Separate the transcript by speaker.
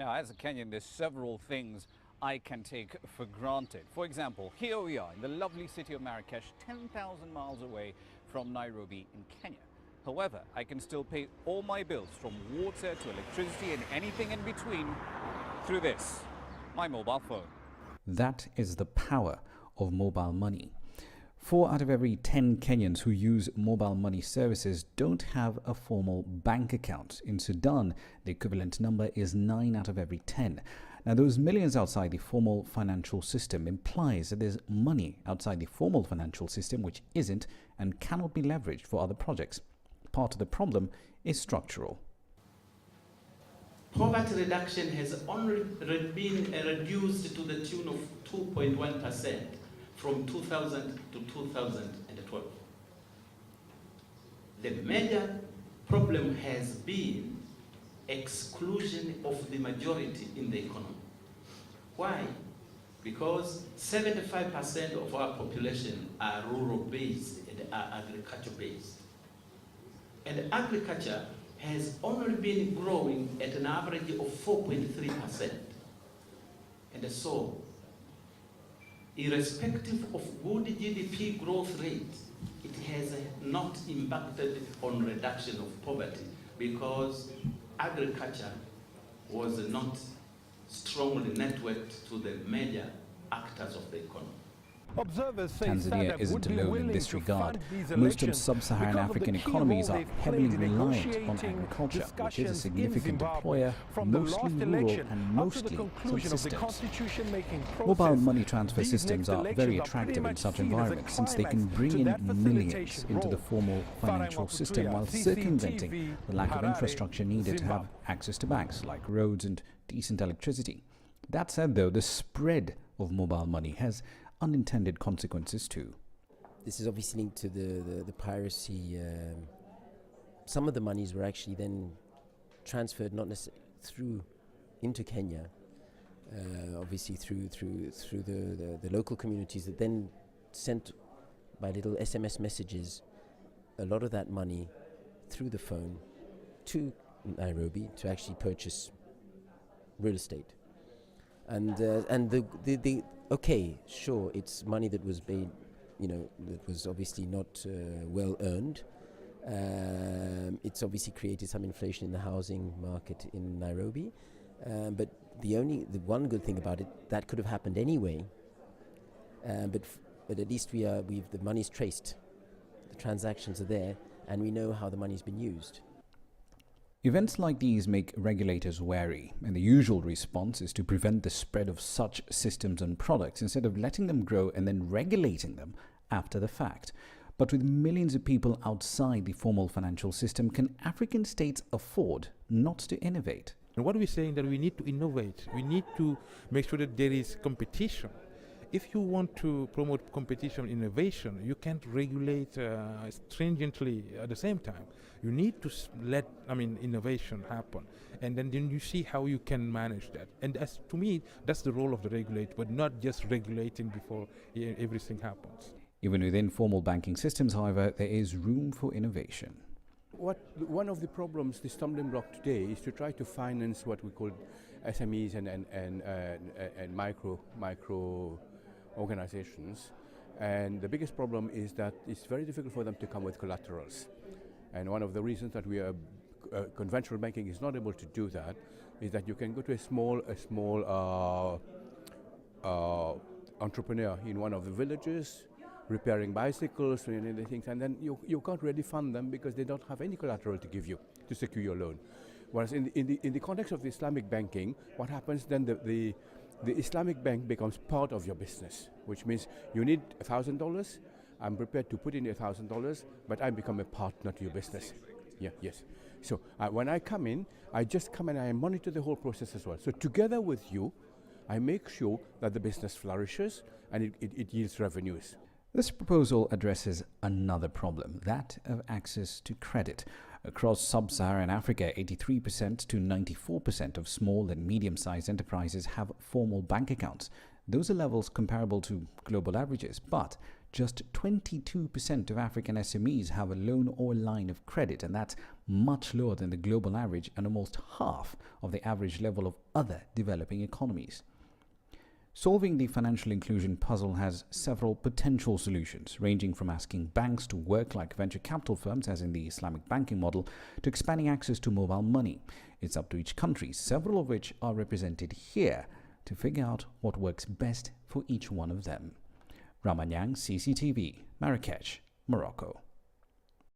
Speaker 1: Now, as a Kenyan, there's several things I can take for granted. For example, here we are in the lovely city of Marrakech, 10,000 miles away from Nairobi in Kenya. However, I can still pay all my bills from water to electricity and anything in between through this, my mobile phone.
Speaker 2: That is the power of mobile money. 4 out of every 10 Kenyans who use mobile money services don't have a formal bank account. In Sudan, the equivalent number is 9 out of every 10. Now, those millions outside the formal financial system implies that there's money outside the formal financial system which isn't and cannot be leveraged for other projects. Part of the problem is structural.
Speaker 3: Poverty reduction has only been reduced to the tune of 2.1%. from 2000 to 2012. The major problem has been exclusion of the majority in the economy. Why? Because 75% of our population are rural-based and are agriculture-based. And agriculture has only been growing at an average of 4.3%. And so, irrespective of good GDP growth rate, it has not impacted on reduction of poverty because agriculture was not strongly networked to the major actors of the economy.
Speaker 2: Tanzania isn't alone in this regard. Most of sub-Saharan African economies are heavily reliant on agriculture, which is a significant employer, mostly rural and mostly subsistence. Mobile money transfer systems are very attractive in such environments since they can bring in millions into the formal financial system while circumventing the lack of infrastructure needed to have access to banks like roads and decent electricity. That said, though, the spread of mobile money has unintended consequences too.
Speaker 4: This is obviously linked to the piracy. Some of the monies were actually then transferred not necessarily through into Kenya, obviously through the local communities that then sent by little SMS messages a lot of that money through the phone to Nairobi to actually purchase real estate. And the okay, sure, it's money that was paid, that was obviously not well earned. It's obviously created some inflation in the housing market in Nairobi. But the one good thing about it, that could have happened anyway. But at least the money's traced, the transactions are there, and we know how the money's been used.
Speaker 2: Events like these make regulators wary, and the usual response is to prevent the spread of such systems and products instead of letting them grow and then regulating them after the fact. But with millions of people outside the formal financial system, can African states afford not to innovate?
Speaker 5: And what we're saying that we need to innovate. We need to make sure that there is competition. If you want to promote competition and innovation, you can't regulate stringently at the same time. You need to let innovation happen, and then you see how you can manage that. And to me, that's the role of the regulator, but not just regulating before everything happens.
Speaker 2: Even within formal banking systems, however, there is room for innovation.
Speaker 6: One of the problems, the stumbling block today, is to try to finance what we call SMEs and micro organizations, and the biggest problem is that it's very difficult for them to come with collaterals. And one of the reasons that conventional banking is not able to do that is that you can go to a small entrepreneur in one of the villages repairing bicycles and other things, and then you can't really fund them because they don't have any collateral to give you to secure your loan. Whereas in the context of the Islamic banking, what happens then, the Islamic bank becomes part of your business, which means you need $1,000. I'm prepared to put in $1,000, but I become a partner to your business. Yes. So when I come in, I just come and I monitor the whole process as well. So together with you, I make sure that the business flourishes and it yields revenues.
Speaker 2: This proposal addresses another problem, that of access to credit. Across sub-Saharan Africa, 83% to 94% of small and medium-sized enterprises have formal bank accounts. Those are levels comparable to global averages, but just 22% of African SMEs have a loan or line of credit, and that's much lower than the global average and almost half of the average level of other developing economies. Solving the financial inclusion puzzle has several potential solutions, ranging from asking banks to work like venture capital firms, as in the Islamic banking model, to expanding access to mobile money. It's up to each country, several of which are represented here, to figure out what works best for each one of them. Ramah, Nyang, CCTV, Marrakech, Morocco.